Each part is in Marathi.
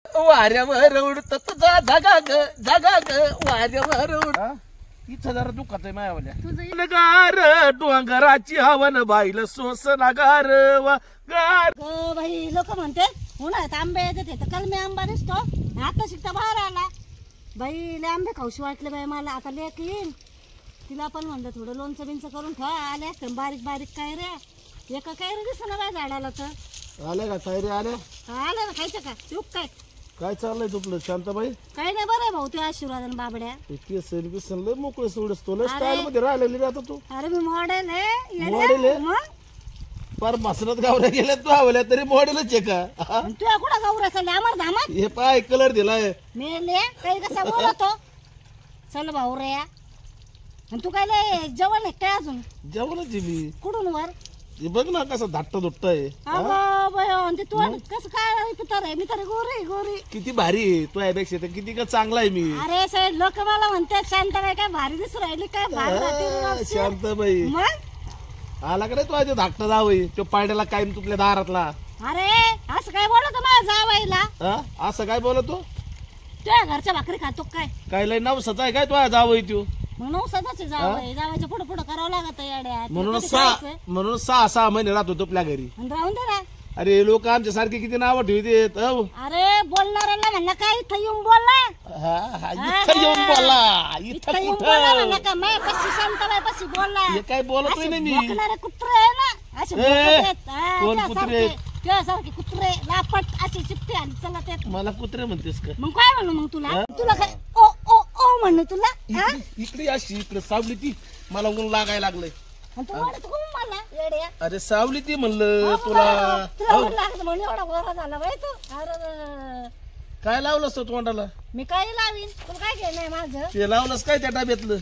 वाऱ्यावर उडत तुझा जागा ग वाऱ्यावर उड इथं जरा दुखत आहे मायावाल्या गार डोंगराची हवन बाईल सोसनागार गार बाई लोक म्हणते उन्हाळ्यात आंबे येते तर कलमी आंबा दिसतो आता शिकता बाहेर आला बाई लय आंबे खाऊशी वाटले बाई मला आता लेक येईल तिला पण म्हणलं थोडं लोणचं बिंचं करून ठेवा आले असते बारीक बारीक काय रे एका काय रे दिसना बाय झाडाला तर आले का काय रे आले आलं ना खायचं का चूक काय काय चाललंय तुपलं शांताबाई काय नाही बरं भाऊ ते आशीर्वाद बाबड्या केसन बिसन लय मोकळे सोडस तो लय स्टाईल मध्ये राहिलेली आता तू अरे मी मॉडेल आहे मॉडेल आहे? मग फार मसरत गावऱ्या गेल्या तू आवल्या तरी मॉडेलच आहे का तू कुठं गौरा चालले आम्हाला धामात हे पाय कलर दिलाय मेले काही कसा बोलतो चल भाऊ रे आणि तू काय लय जेवण आहे काय अजून जेवणच मी कुठून वर हे बघ ना कसं धाट्ट दुट्ट आहे अगं बयो ते तू कसं काय पितर आहे मी तर गोरी गोरी किती भारी आहे तू यापेक्षा तर किती का चांगला आहे मी अरे साहेब लोक मला म्हणतात शांताबाई काय भारी दिसू राहिली काय भारी राहते शांताबाई मग आला का रे तू आधी धाकटा जावई तो पाड्याला कायम तुपल्या दारातला अरे असं काय बोलत माझ्या जावाईला असं काय बोलतो तुझ्या घरच्या भाकरी खातो काय लय नवसाच आहे काय तुझ्या जावई तू म्हणून सजाच जावाई जावायच्या पुढे पुढे करावं लागत येड्यात म्हणून सहा महिने राहतो तुपल्या घरी राहून दे ना अरे लोक आमच्या सारखे किती नाव ठेवतात अरे बोलणाऱ्याला म्हणलं काय इथं येऊन बोलला इथं येऊन बोला इथं येऊन बोलला म्हणलं का मै कशी शांताबाई कशी बोलला हे काय बोलतोय ना मी भोकणारे कुत्रे आहे ना असे भोकत आहेत. कोण कुत्रे? तुझ्यासारखे कुत्रे लापट असे चिपटे आणि चलत आहेत मला कुत्रे म्हणतेस का मग काय म्हणू मग तुला काय ओ ओ ओ म्हणू तुला इकडे अशी इकडे सावली ती मला ऊन लागायला लागलंय तू म्हणत मला येड्या अरे सावली ती म्हणलं तुला तुला ऊन लागत म्हणून एवढा गोरा झाला बाई तू अरे काय लावलंस तो तोंडाला मी काय लावीन तुला काय घेणं माझं ते लावलंस काय त्या डब्यातलं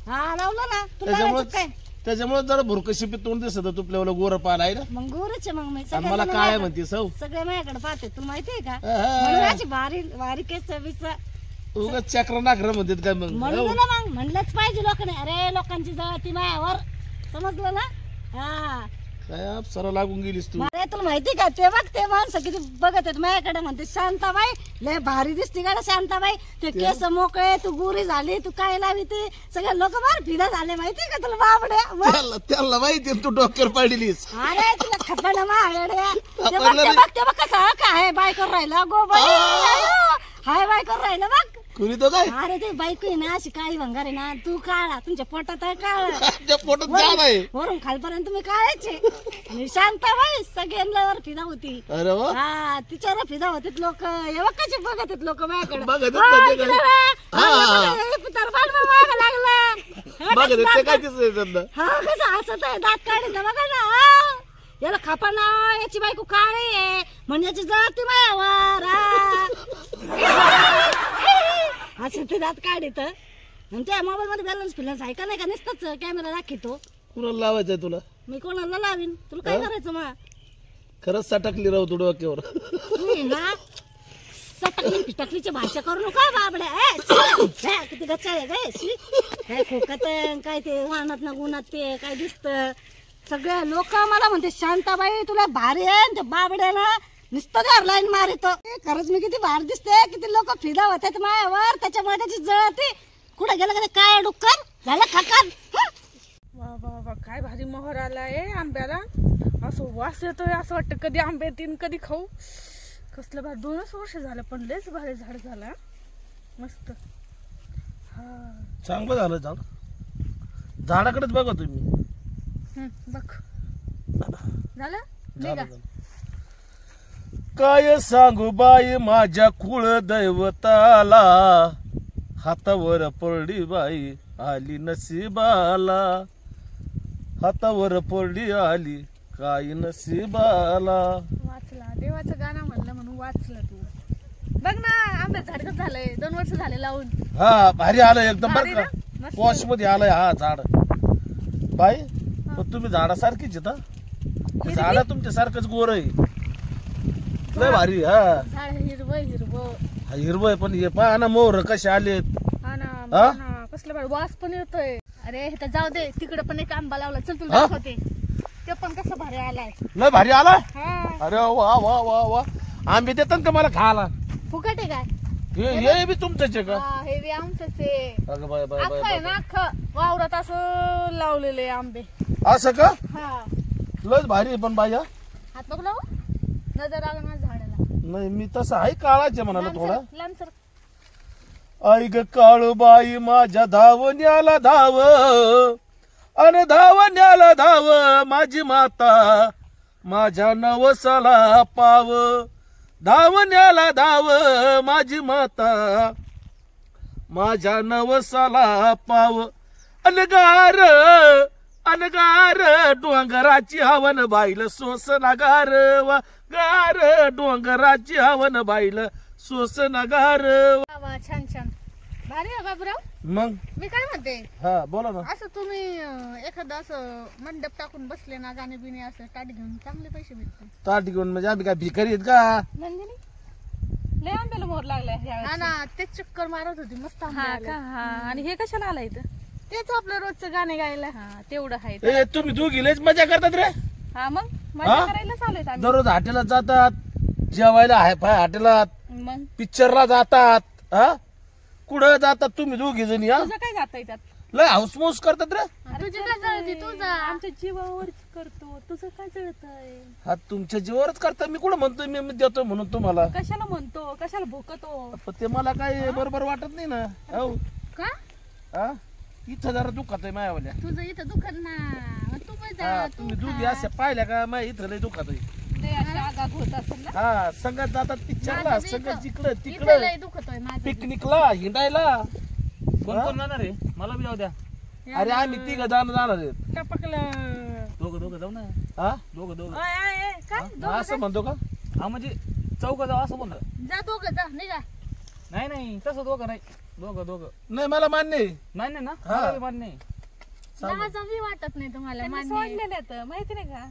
हा लावलं ना तुला काय त्याच्यामुळे जरा भुरकशी तोंड दिसत तुपल्याला गोर पाल आहे ना मग गोरच मग मी मला काय म्हणते सौ सगळे माझ्याकडे पाहते तुला माहितीये का हा. अशी भारी भारी केस विस उगाच चक्र नाकर म्हणतात काय मग म्हणून ना मग म्हणलंच पाहिजे लोकांनी अरे लोकांची जळती मायावर समजलं ना हा काय अप्सरा लागून गेलीस तू अरे तुला माहिती का ते बघ ते माणसं किती बघत आहेत माझ्याकडे म्हणते शांताबाई लय भारी दिसती का शांताबाई ते केस मोकळे तू गोरी झाली तू काय लावी ते सगळे लोक बार फिदा झाले माहितीये का तुला बाबड्या त्याला माहिती तू डोक्यावर पाडलीस अरे तुला खपा ना माड्या ते बघ कसं काय बाय करून राहिला गो बाई हाय बाय करून राहिला बघ कुणी तो काय अरे ते बायको आहे ना अशी काळी भंगार आहे ना तू काळा तुमच्या पोटात आहे काळ पोटात जाम आहे वरून खालपर्यंत तुम्ही काळायचे आणि शांताबाई सगळ्यांना फिदा होती अरे वा हा तिच्यावर फिदा होते लोक एवढं कसे बघत आहेत लोक माझ्याकडे बघत लागला काय दिसत हा कसं हसत आहे दात काढीत बघा ना याला खापा ना याची बायको काळी आहे म्हणजे याची जळती मायावर असं ते दात काढित आणि त्या मोबाईल मध्ये बॅलन्स फिलन्स आहे का नाही का नसतच कॅमेरा दाखवतो कुणाला लावायचंय तुला मी कोणाला लावीन तुला काय करायचं मग खरंच सटकली राहू तू डोक्यावर तुम्ही ना सटकली फिटकलीची भाषा करू नका बाबड्या किती गच्चा आहे काय खोकत काय ते वाहनात ना गुणात ते काय दिसत सगळे लोक मला म्हणते शांताबाई तुला भारी आहे ते बाबड्याला नुसतं घर लाईन मारितो खरंच मी किती भारी दिसते किती लोक फिदा होतात मायावर त्याच्यामुळे त्याची जळती कुठं गेलं का काय डुक्कर झालं खाकार वा वा वा काय भारी मोहर आलाय आंब्याला असं वास येतोय असं वाटतं कधी आंबे येतील कधी खाऊ कसलं भारी 2 वर्ष झालं पण लयच भारी झाड झालं मस्त हा चांगलं झालं झाड झाडाकडेच बघा तुम्ही बघ झालं निघा काय सांगू बाई माझ्या कुळ दैवताला हातावर पडली बाई आली नशिबाला हातावर पडली आली काय नशिबाला वाचला देवाचं गाणं म्हणलं म्हणून वाचलं तू बघ ना आंब्या झाडच झालंय 2 वर्ष झाले लावून हा भारी आलं एकदम भारी बरं ना? का मस्त. पॉश मध्ये आलंय हा झाड बाई पण तुम्ही झाडासारखीच आहेत झाड तुमच्या सारखंच गोर आहे लय भारी हा झाड हिरवं हिरवय पण हे पहा ना मोर कसे आलेत हा ना कसलं भारी वास पण येतोय अरे हे तर जाऊ दे तिकडे पण एक आंबा लावला चल तुला दाखवते ते पण कसं भारी आलाय लय भारी आला हा अरे वा वा वा वा आंबे देतात का मला खायला फुकट आहे काय? हे बी तुमचंच आहे का? हा, हे बी आमचंच आहे. अगं बाय बाय अख्खं आहे ना, अख्खं वावरात असं लावलेले आंबे. असं का? हा, लयच भारी आहे पण बाया. हात बघ लावू, नजर आलं माझ्या झाडाला. नाही मी तसं आहे काळाचे म्हणाला थोडा. लांब सर. आई ग काळूबाई माझ्या धावण्याला धाव अन धावण्याला धाव माझी माता माझ्या नवसाला पाव धावण्याला धाव माझी माता माझ्या नवसाला पाव अनगार अनगार डोंगराची हवन बाईल सोसनागार गार डोंगराची हवन बाईल सोसनागार. वा, छान छान, भारी आहे बाबूराव. मग मी काय म्हणते, हा बोला ना. असं तुम्ही एखादं असं मंडप टाकून बसले ना, गाणे बिणे असं ताट घेऊन चांगले पैसे भेटते. ताट घेऊन म्हणजे आम्ही काय भिकारी आहेत का? नंदिनी लय आंब्याला मोहर लागलाय हा ना, तेच चक्कर मारत होती मस्त आंबे हा आले. का? हा, आणि हे कशाला आला इथं? तेच आपलं रोजचं गाणे गायला. हा, तेवढं आहे. ए तुम्ही दोघी लयच मजा करतात रे. हा, मग मजा करायला चालू आम्ही. दररोज हॉटेलात जातात, जेवायला हाय फाय हॉटेलात, मग पिक्चरला जातात. हा कुठं जातात तुम्ही दोघी जणी? हा तुझं काय जातंय त्यात? लय हाऊसमौस करतात रे. तुझी काय जळती तुझा? आमच्या जीवावर करतो, तुझं काय जळतंय? हा तुमच्या जीवावरच करता. मी कुठं म्हणतोय मी देतो म्हणून तुम्हाला. कशाला म्हणतो, कशाला भोकतो? पण ते मला काय बरोबर वाटत नाही ना. हो का? हा इथं जरा दुखत आहे मायावाल्या. तुझं इथं दुखत ना, मग तू पण हा जा. तुम्ही दोघी अशा पाहिल्या का माय इथं लय दुखत आहे. लय अशी आगाग होत असेल ना. हा संगत जातात पिक्चरला, माझं बी संगत इथं- जिकडं इथं तिकडं लय दुखतोय माझं बी. पिकनिकला हिंडायला. कोण कोण जाणार आहे? मला बी जाऊ द्या. अरे आम्ही तिघ जाणार आहेत. टपकलं. दोघं जाऊ ना. हा दोघं ओय, ओय, ओय, काय? हा, असं म्हणतो का? हा म्हणजे चौघ जाऊ असं म्हणलं. जा दोघं जा, निघा. नाही तसं दोघं नाही. दोघं नाही मला मान्य आहे. नाही ना. हा. मला बी मान्य नाही. लाजावी वाटत नाही तुम्हाला? त्यांनी मान्य आहे. सोडलेले आहेत, माहिती नाही का?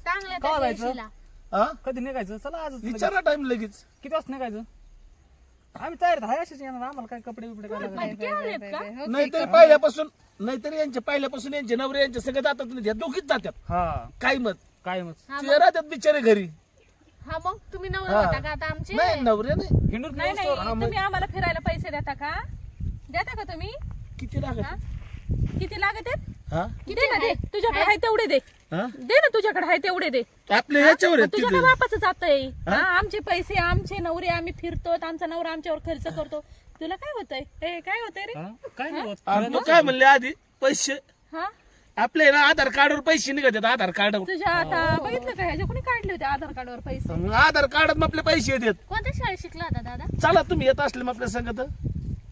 चांगलं का त्या जायचं? दिवशीला. हा कधी निघायचं? चला आज विचारा टाइम लगेच. किती वाजता निघायचं? आम्ही तयार आहे अशीच येणार. आम्हाला काय कपडे बिपडे काय लागणार? भटके आलेत का? नाहीतरी पहिल्यापासून नाहीतरी यांच्या पहिल्यापासून यांचे नवरे यांचे सगळे जातात नाही, दोघीच जातात. हा काही मत काय मग हा ते राहतात बिचारे घरी. हा, मग तुम्ही नवरा हा. होता का आता आमचे? नाही नवरे नाही. हिंडून नाही येऊस नाही, तर- तुम्ही आम्हाला फिरायला पैसे देता का? देता का तुम्ही? किती लागत? किती लागत आहेत? हा दे ना, दे. तुझ्याकडे आहे तेवढे दे. हा दे ना, तुझ्याकडे आहे तेवढे दे. आपले याच्यावर आहेत तुझ्या तिथे. काय बापाचं जातंय? हा, आमचे पैसे, आमचे नवरे, आम्ही फिरतो, आमचा नवरा आमच्यावर खर्च करतो. तुला काय होतंय? ए, काय होतंय रे? हा? काय नाही होत. आणि तो काय म्हणले आधी पैसे हा, आपले ना आधार कार्डवर पैसे निघतात. आधार कार्डवर तुझ्या आता बघितलं का? ह्याच्या कोणी काढले होते आधार कार्डवर पैसे? मग आधार कार्डात आपले पैसे येतात. कोणत्या शाळेत शिकला होता दादा? चला तुम्ही येत असले मग आपल्या संगत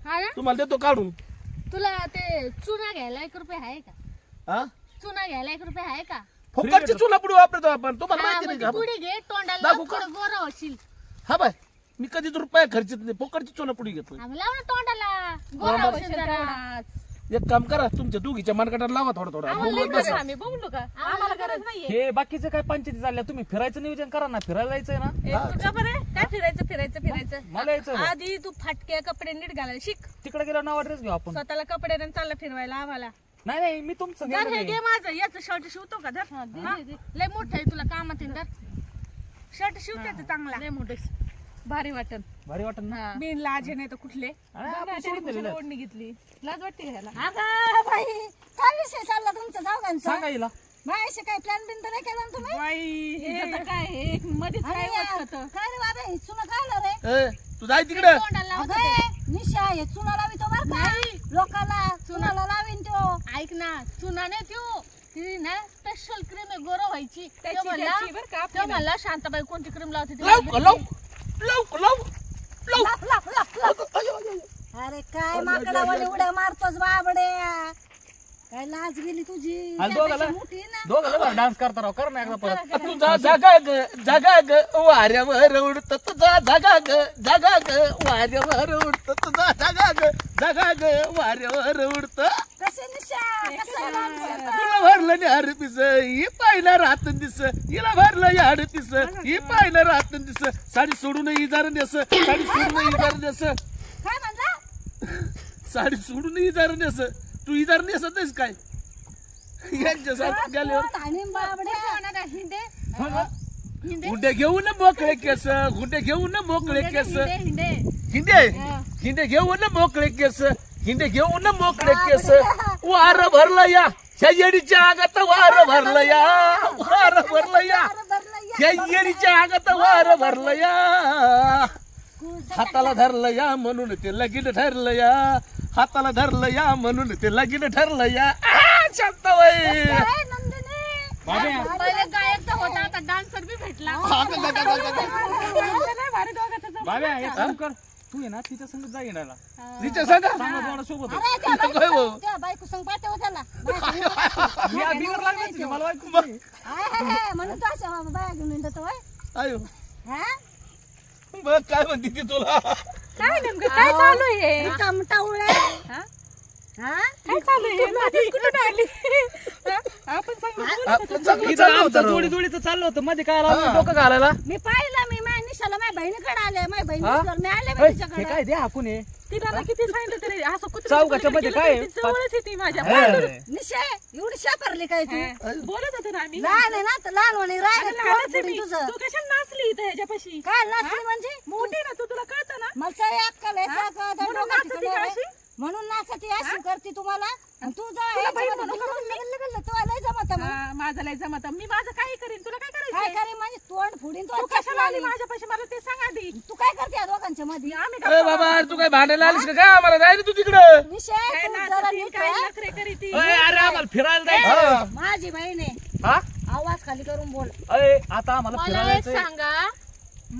हा ना? तुम्हाला देतो काढून. तुला ते चुना घ्यायला 1 रुपये आहे का? हा चुना घ्यायला 1 रुपये आहे का? फुकटची चुना पुढे वापरतो आपण. तुम्हाला हा, माहिती मग नाही ती का? पुडी घे, तोंडाला दाखवू का? थोडं गोरं होशील. हा बाय मी कधीच रुपया खर्चित नाही. फुकटची चुना पुढे घेतो. आम्ही लाव ना तोंडाला, गोरं होशील जरा. तेवढाच. एक काम करा तुमच्या दोघीच्या मनगटाला लावा थोडा थोडा. लय गरज आहे, आम्ही बघलो का? आम्हाला गरज नाहीये. हे बाकीचं काय पंचायती चालल्या. तुम्ही फिरायचं नियोजन करा ना. फिरायला जायचंय ना. तू का बरं? काय फिरायचं? मला यायचं ना. आधी तू फाटके कपडे नीट घालायला शिक. तिकडे गेलो नाव ड्रेस घेऊ आपण. स्वतःला कपडे नाही चालला फिरवायला आम्हाला. नाही मी तुमचं धर गेलो हे नाही. घे माझं, याचं शर्ट शिवतो का? धर. हा? लय मोठं आहे तुला कामात येईल. धर शर्ट शिव त्याचं चांगला. लय मोठं भारी वाटन. भारी वाटत ना. बिन लाजे नाही तर कुठले. अरे, आपण सोडून दिलेलं आहे. ओढणी घेतली, लाज वाटते घ्यायला. अगं बाई, काय विषय चालला तुमचा जाऊगांचा? सांगा हिला. बाईशी काय प्लॅन बिन तर नाही केला ना तुम्ही? बाई हे आता काय हे मध्येच काय वाटतं? काय रे बाबा, हे चुना काय आलं रे? ए, तू जाय तिकडं. तोंडाला लावत अगं, होते. निशा हे चुना लावी तो बर का? लोकाला चुनाला लावीन तो. ऐक ना, चुना नाही त्यो, ती ना स्पेशल क्रीम आहे गोरं व्हायची. त्याची त्यो म्हणला- बरं का आपली त्यो म्हणला शांताबाई कोणती क्रीम लावते ती लाव मला लाव भेटली. लाव लाव लाव. अरे काय माकडावाने उड्या मारतोस बाबडे? काय लाज गेली तुझी? आणि दोघाला त्यापेक्षा मोठी आहे ना. दोघाला डान्स करता राव. कर ना एकदा परत. तुझा जागा ग वाऱ्यावर उडत. तुझा जागा ग वाऱ्यावर उडत. तुझा जागा ग वाऱ्यावर उडत. कसे निशा, कसं लावलं? तुला भरलं न्यार पिस ही पाहिलं राहत दिस. हिला भरलं याड पिस ही पाहिलं राहत दिस. साडी सोडून इजार नेस. साडी सोडून इजार नेस. काय म्हणला? साडी सोडून इजार नेस. तू इजार नेसत नाहीस काय? यांच्या साथ गेल्यावर आणि बाबड्या कोणाला हिंडे? गुंडे घेऊन मोकळे केस, गुंडे घेऊन मोकळे केस, हिंडे हिंडे घेऊन मोकळे केस, हिंडे घेऊन मोकळे केस, वार भरलं या ह्या येडीच्या अंगात, वार भरलं या, वार भरलं या ह्या येडीच्या अंगात, वार भरलं या, हाताला धरलं या म्हणून ते लगीन ठरलं या, हाताला धरलं या म्हणून ते लगीन ठरलं या. शांताबाई पहिले गायक तर होता, आता डान्सर बी भेटला. बाब्या एक काम कर, तू आहे ना तिच्या संग जा येणारा, तिच्या सांगा चांगला सोबत अरे त्या बायको संग पाठव त्याला. मी बिगर लागणार मला ऐकू म्हणून तो अशा बाया घेऊन येतो होय. आयो हा? बघ काय म्हणते ती तुला. काय नेमकं काय चालू आहे? कमटावळे. हा? काय चालू आहे? मध्येच कुठून आली? आपण सांगू. इथं आमचं जोडी जोडीचं चाललं होतं, मध्ये काय आलं डोकं घालायला. मी पाहिलं, मी माझ्या निशाला माझ्या बहिणीकडे आले, माझ्या बहिणी हा? दिसल्यावर मी आले हे तिच्याकडे. काय द्या हाकून आहे. तिला ना किती सांगितलं तरी असं कुत्र्याच्या चौकाच्या मध्ये पलीकडे काय गेलं तरी ती जवळच येते माझ्या. निशा एवढी शापरली काय तू? बोलत होते ना आम्ही. लहान आहे ना, तर लहान म्हणे अगं राहिलं लहानच आहे मी. तुझं. तू कशाला नाचली इथं ह्याच्यापाशी? काय नाचली म्हणजे? मोठी ना तू, तुला कळतं ना? मला सगळी अक्कल आहे, सगळं त्या म्हणून डोक्यात नाचती ठिकाणी का आहे. अशी? म्हणून नाचती अशी करते तुम्हाला. आणि तू तुला जेव्हा बाई याच्यामध्ये म्हणू का मग मी? गल्ल तुला लय जमत मग. हा, माझं लय जमत. मी माझं काही करीन, तुला काय काय करायचं? करे म्हणजे तोंड फुडीन तू कशाला आली माझ्यापाशी? मला ते सांग आधी. तू काय करते या दोघांच्या मध्ये? आम्ही ए बाबा तू काय भांडायला आलीस का काय? आम्हाला जाय रे तू तिकडं. विषय काय तू जरा नाचती, नीट काय राहा. नखरे करीती. अरे आम्हाला फिरायला जायचं. हा. माझी बहीण आहे, हा आवाज खाली करून बोल. अरे आता आम्हाला मला फिरायला एक जायचंय. सांगा,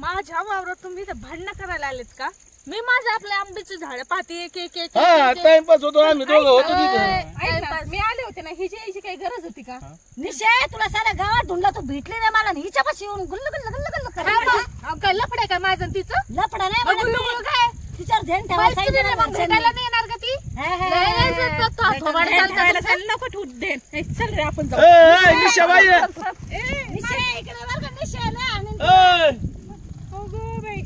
माझ्या वावरात तुम्ही इथं भांडणं करायला आलेत का? मी माझ्या आपल्या आंब्याची झाड पाहते एक एक एक हा एक- एक- टाइमपास होतो आम्ही दोघं होतो अय, तिथं. ऐक ना, मी आले होते ना, हिची यायची काही गरज होती का? निशय तुला साऱ्या गावात ढुंडला, तू भेटली नाही मला. हिच्यापाशी येऊन गुल्ल गुल्ल गुल्ल गुल्ल हा करायला. बा, अहो, काय लफड आहे का माझं आणि तिचं? लपडा नाही मग म्हणत गुल्लू मी. गुल्लू काय? तिच्यावर ध्यान ठेवा. बाई, सांगितलं तुम्ही ना मग घरच्यांनी. भेटायला नाही येणार का ती? हे, हे, लय हे, लय हे. तो थोबाड चालतं तुझं. नको ठेवू दे. ए, चल रे आपण जाऊ. ए, निशाबाई ए. निशय इकडे बरं का, निशय ना. आणि अगो बाई.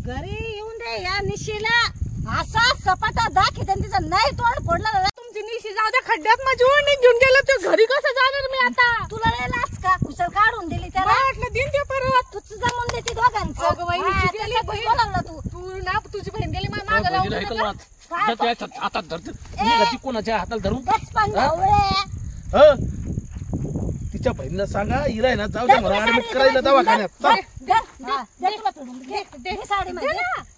घरी येऊन दे या निशीला. असा सपाटा दाखी त्यांनी तिचं नाही तोंड फोडलं ना. तुमची निशी जाऊ द्या, खड्ड्यात माझी ओढणी घेऊन गेलं, ते घरी कसं जाणार मी आता? तुला नाही लाच का? कुशल काढून दिली त्याला. मला वाटलं दिन ते परत. तूच जमून देते दोघांचं. अगं बाई, हा, हिची गेली तसं बहीण. बोलावलं तू. तू ना तुझी बहीण गेली मागं लावून बहिणीला दिलं. इथं वाच. त्याच्या हातात धरते. निघाती कोणाच्या हाताला धरून. गचपण ढवळे. हं? तिच्या बहिणीला सांगा हिला आहे ना जाऊ द्या म्हणून ऍडमिट करायला दवाखान्यात. चल. हा, दे तुला फिरून. घे साडी मध्ये.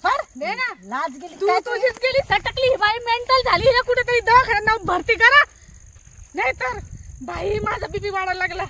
फार. दे ना. लाज गेली तू काय तुझीच गेली, सटकली. ही बाई मेंटल झाली ना, कुठेतरी दवाखान्यात नाव भरती करा, नाहीतर बाई माझा बीपी वाढायला लागला.